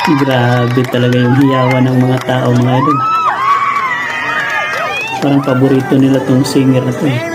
Grabe talaga yung hiyawan ng mga tao mga idol. Parang paborito nila tong singer na to eh.